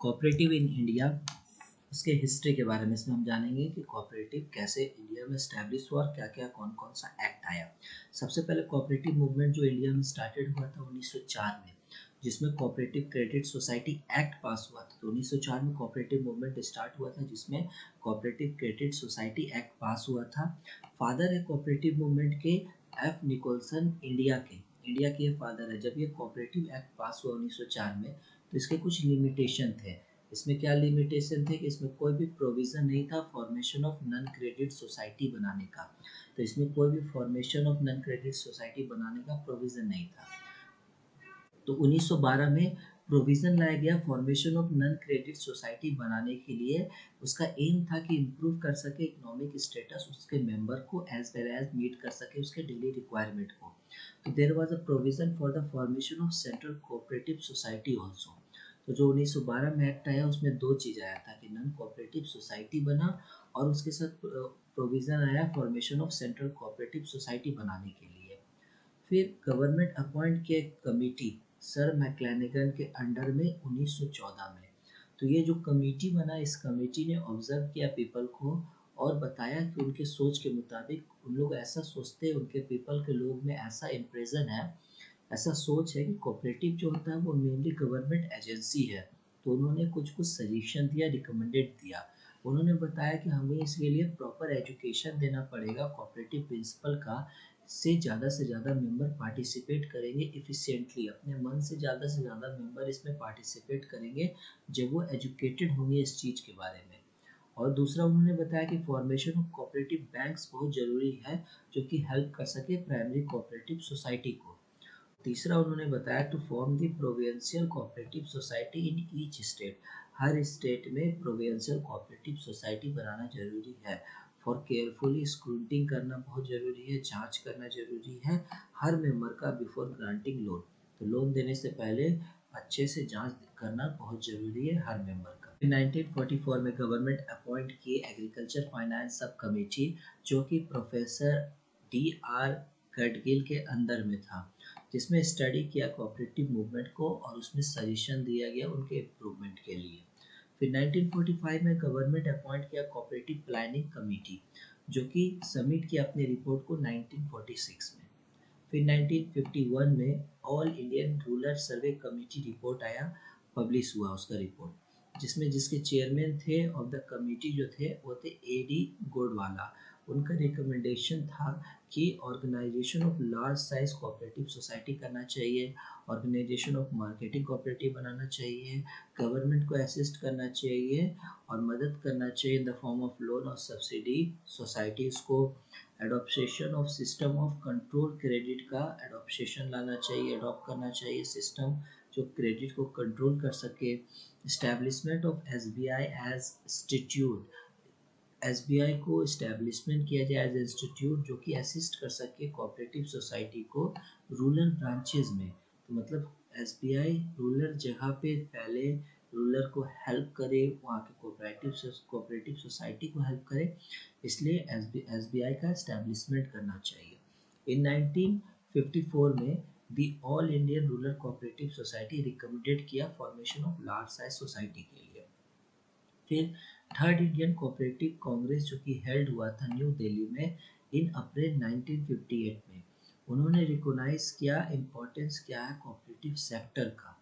Cooperative in India, उसके history के बारे में इसमें हम जानेंगे कि कोऑपरेटिव कैसे इंडिया में स्टैब्लिश हुआ और क्या क्या कौन कौन सा एक्ट आया। सबसे पहले कोऑपरेटिव मूवमेंट जो इंडिया में स्टार्टेड हुआ था 1904 में, जिसमें कोऑपरेटिव क्रेडिट सोसाइटी एक्ट पास हुआ था। तो 1904 में कोऑपरेटिव मूवमेंट स्टार्ट हुआ था जिसमें कोऑपरेटिव क्रेडिट सोसाइटी एक्ट पास हुआ था। फादर है कोऑपरेटिव मूवमेंट के एफ निकोलसन, इंडिया के फादर है। जब ये कोऑपरेटिव एक्ट पास हुआ 1904 में, तो इसके कुछ लिमिटेशन थे। इसमें क्या लिमिटेशन थे कि इसमें कोई भी प्रोविज़न नहीं था formation of non credit society बनाने का। तो इसमें कोई भी formation of non credit society बनाने का प्रोविज़न नहीं था। तो 1912 में प्रोविज़न लाया गया formation of non credit society बनाने के लिए। उसका एम था कि इम्प्रूव कर सके इकोनॉमिक स्टेटस उसके मेंबर को, एज वेल एज मीट कर सके उसके डेली रिक्वायरमेंट को। तो there was a provision for the formation of central cooperative society also. तो जो 1912 में एक्ट आया उसमें दो चीज़ आया था कि नॉन कोऑपरेटिव सोसाइटी बना और उसके साथ प्रोविज़न आया formation of central cooperative society बनाने के लिए। फिर गवर्नमेंट अपॉइंट किया एक कमेटी सर मैक्लेनेगन के अंडर में 1914 में। तो ये जो कमेटी बना, इस कमेटी ने ऑब्जर्व किया पीपल को और बताया कि उनके सोच के मुताबिक उन लोग ऐसा सोचते हैं, उनके पीपल के लोग में ऐसा इम्प्रेशन है, ऐसा सोच है कि कोऑपरेटिव जो होता है वो मेनली गवर्नमेंट एजेंसी है। तो उन्होंने कुछ कुछ सजेशन दिया, रिकमेंडेड दिया। उन्होंने बताया कि हमें इसके लिए प्रॉपर एजुकेशन देना पड़ेगा कोऑपरेटिव प्रिंसिपल का, से ज़्यादा मेंबर पार्टिसिपेट करेंगे इफ़िशिएंटली, अपने मन से ज़्यादा मेंबर इसमें पार्टिसिपेट करेंगे जब वो एजुकेटेड होंगे इस चीज़ के बारे में। और दूसरा उन्होंने बताया कि फॉर्मेशन ऑफ कोऑपरेटिव बैंक्स बहुत ज़रूरी है जो कि हेल्प कर सके प्राइमरी कोऑपरेटिव सोसाइटी को। तीसरा उन्होंने बताया to form the provincial cooperative society in each state, हर स्टेट में प्रोविंशियल कोऑपरेटिव सोसाइटी बनाना जरूरी है। फॉर केयरफुली स्क्रूटिंग करना बहुत ज़रूरी है, जांच करना जरूरी है हर मेंबर का बिफोर ग्रांटिंग लोन। तो लोन देने से पहले अच्छे से जांच करना बहुत ज़रूरी है हर मेंबर का। 1944 में गवर्नमेंट अपॉइंट किए एग्रीकल्चर फाइनेंस सब कमेटी, जो कि प्रोफेसर D.R. गडगिल के अंदर में था, जिसमें स्टडी किया कोऑपरेटिव मूवमेंट को और उसमें सजेशन दिया गया उनके इम्प्रूवमेंट के लिए। फिर 1945 में गवर्नमेंट अपॉइंट किया कोऑपरेटिव प्लानिंग कमेटी, जो कि सबमिट किया अपनी रिपोर्ट को 1946 में। फिर 1951 में ऑल इंडियन रूरल सर्वे कमेटी रिपोर्ट आया, पब्लिश हुआ उसका रिपोर्ट, जिसमें जिसके चेयरमैन थे ऑफ द कमेटी जो थे वो थे A.D. गोडवाला। उनका रिकमेंडेशन था कि organisation of large size cooperative society करना चाहिए, ऑर्गेनाइजेशन ऑफ मार्केटिंग कोऑपरेटिव बनाना चाहिए, गवर्नमेंट को असिस्ट करना चाहिए और मदद करना चाहिए in the form of loan और सब्सिडी सोसाइटीज़ को। Adoption of system of control credit का एडॉप्शन लाना चाहिए, अडॉप्ट करना चाहिए सिस्टम जो क्रेडिट को कंट्रोल कर सके। Establishment of SBI as institute, SBI को इस्टेब्लिशमेंट किया जाए एज इंस्टीट्यूट जो कि असिस्ट कर सके कोऑपरेटिव सोसाइटी को रूरल ब्रांचेज में। तो मतलब SBI रूरल जगह पे पहले रूरल को हेल्प करे, वहाँ के कोऑपरेटिव सोसाइटी को हेल्प करे, इसलिए SBI का इस्टेब्लिशमेंट करना चाहिए। इन 1954 में the all Indian rural cooperative society recommended किया formation of large size society के लिए। फिर थर्ड इंडियन कोऑपरेटिव कांग्रेस जो कि हेल्ड हुआ था न्यू दिल्ली में इन अप्रैल 1958 में, उन्होंने रिकॉग्नाइज किया इम्पोर्टेंस क्या है कोऑपरेटिव सेक्टर का।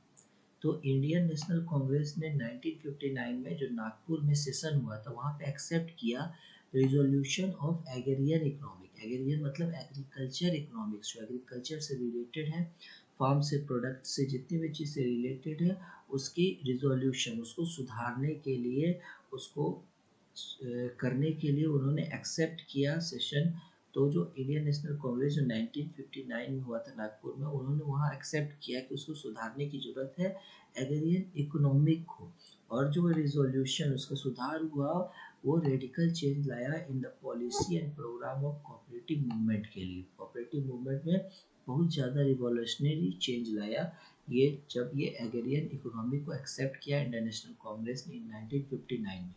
तो इंडियन नेशनल कांग्रेस ने 1959 में जो नागपुर में सेशन हुआ था वहाँ पे एक्सेप्ट किया resolution of agrarian economic, agrarian मतलब एग्रीकल्चर इकोनॉमिक्स, जो एग्रीकल्चर से रिलेटेड है, फार्म से प्रोडक्ट से जितनी भी चीज़ से रिलेटेड है उसकी रिजोल्यूशन, उसको सुधारने के लिए, उसको करने के लिए उन्होंने एक्सेप्ट किया सेशन। तो जो इंडियन नेशनल कांग्रेस जो 1959 में हुआ था नागपुर में, उन्होंने वहाँ एक्सेप्ट किया कि उसको सुधारने की ज़रूरत है एग्रेरियन इकोनॉमिक को। और जो रिजोल्यूशन उसका सुधार हुआ वो रेडिकल चेंज लाया in the policy and programme of cooperative movement के लिए। कोऑपरेटिव मूवमेंट में बहुत ज़्यादा रिवॉल्यूशनरी चेंज लाया ये जब ये एग्रेरियन इकोनॉमिक को एक्सेप्ट किया इंडियन नेशनल कांग्रेस ने 1959 में।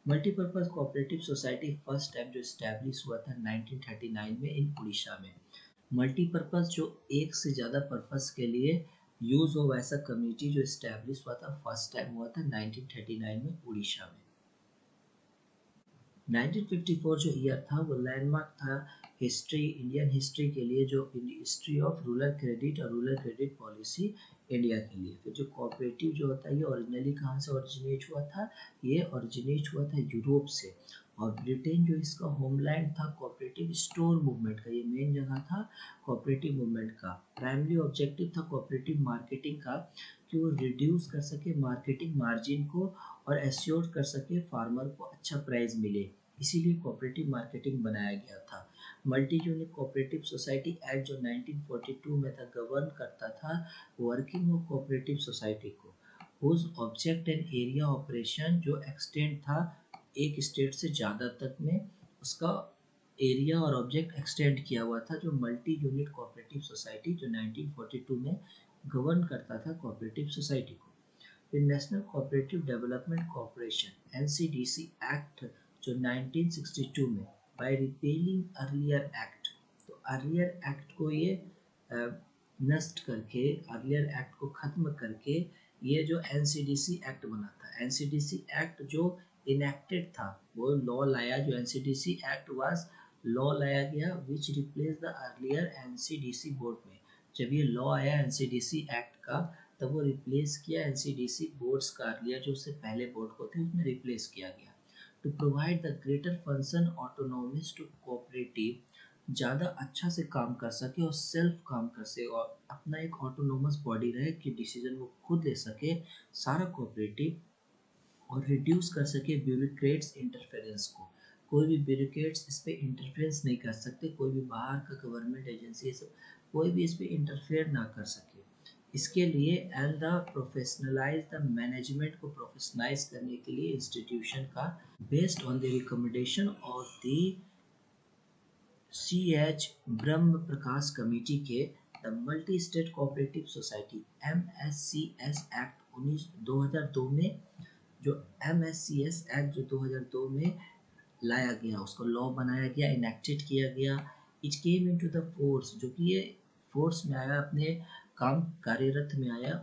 Multipurpose cooperative society first time जो इस्टेब्लिश हुआ था 1939 में इन उड़ीसा में। मल्टीपर्पज़ जो एक से ज़्यादा पर्पज़ के लिए यूज हो वैसा कम्युनिटी जो इस्टेब्लिश हुआ था, फर्स्ट टाइम हुआ था 1939 में उड़ीसा में। 1954 जो ईयर था वो लैंडमार्क था हिस्ट्री, इंडियन हिस्ट्री के लिए, जो हिस्ट्री ऑफ रूरल क्रेडिट और रूरल क्रेडिट पॉलिसी इंडिया के लिए। फिर जो कोऑपरेटिव जो होता है ये ओरिजिनली कहाँ से ओरिजिनेट हुआ था, ये ओरिजिनेट हुआ था यूरोप से, और ब्रिटेन जो इसका होमलैंड था कोऑपरेटिव स्टोर मूवमेंट का, ये मेन जगह था कोऑपरेटिव मूवमेंट का। प्राइमरी ऑब्जेक्टिव था कोऑपरेटिव मार्केटिंग का, कि वो रिड्यूस कर सके मार्केटिंग मार्जिन को और एश्योर कर सके फार्मर को अच्छा प्राइस मिले, इसीलिए कोऑपरेटिव मार्केटिंग बनाया गया था। Multi unit cooperative society act जो 1942 में था गवर्न करता था वर्किंग ऑफ कोऑपरेटिव सोसाइटी को, whose object and area operation जो एक्सटेंड था एक स्टेट से ज़्यादा तक में, उसका एरिया और ऑब्जेक्ट एक्सटेंड किया हुआ था, जो मल्टी यूनिट कोऑपरेटिव सोसाइटी जो 1942 में गवर्न करता था कोऑपरेटिव सोसाइटी को। फिर national cooperative development corporation NCDC act जो 1962 में, बाय रिपेलिंग अर्लियर एक्ट, तो अर्लियर एक्ट को ये नष्ट करके, अर्लियर एक्ट को ख़त्म करके ये जो एनसीडीसी एक्ट बना था, एनसीडीसी एक्ट जो इनेक्टेड था वो लॉ लाया, जो एनसीडीसी एक्ट वाज लॉ लाया गया which replace the earlier NCDC board में। जब ये लॉ आया एनसीडीसी एक्ट का तब वो रिप्लेस किया एनसीडीसी बोर्ड्स का, अर्लियर जो उससे पहले बोर्ड को थे उसमें रिप्लेस किया गया। To provide the greater function autonomous to cooperative, ज़्यादा अच्छा से काम कर सके और सेल्फ काम कर सके और अपना एक ऑटोनोमस बॉडी रहे कि डिसीजन वो खुद ले सके सारा कोऑपरेटिव, और रिड्यूस कर सके ब्यूरोक्रेट्स इंटरफेरेंस को, कोई भी ब्यूरोक्रेट्स इस पर इंटरफेरेंस नहीं कर सकते, कोई भी बाहर का गवर्नमेंट एजेंसी सब कोई भी इस पर इंटरफेयर ना कर सके। इसके लिए and the professionalise the management को प्रोफेशनलाइज करने के लिए इंस्टीट्यूशन का based on the recommendation of the CH Brahma Prakash committee के the multi state cooperative society MSCS act 2002 में, जो MSCS एक्ट जो 2002 में लाया गया, उसको लॉ बनाया गया, इनेक्टेड किया गया। It came into the force, जो कि ये फोर्स में आया, अपने काम कार्यरत में आया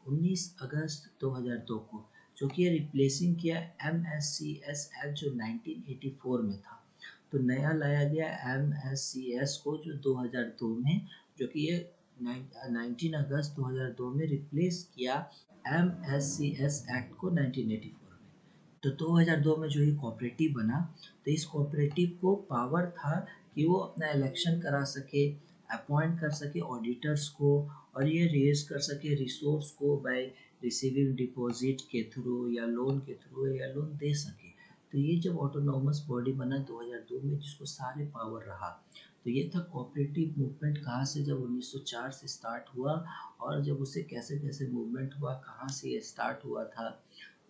19 अगस्त 2002 को, जो कि ये रिप्लेसिंग किया MSCS एक्ट जो 1984 में था। तो नया लाया गया MSCS को जो 2002 में, जो कि ये 19 अगस्त 2002 में रिप्लेस किया MSCS एक्ट को 1984 में। तो 2002 में जो ये कोऑपरेटिव बना, तो इस कोऑपरेटिव को पावर था कि वो अपना इलेक्शन करा सके, अपॉइंट कर सके ऑडिटर्स को, और ये रेज कर सके रिसोर्स को बाय रिसीविंग डिपॉजिट के थ्रू या लोन के थ्रू, या लोन दे सके। तो ये जब ऑटोनॉमस बॉडी बना 2002 में, जिसको सारे पावर रहा, तो ये था कोऑपरेटिव मूवमेंट कहाँ से, जब 1904 से स्टार्ट हुआ, और जब उसे कैसे कैसे मूवमेंट हुआ, कहाँ से ये स्टार्ट हुआ था।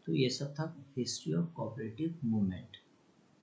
तो ये सब था हिस्ट्री ऑफ कोऑपरेटिव मूवमेंट।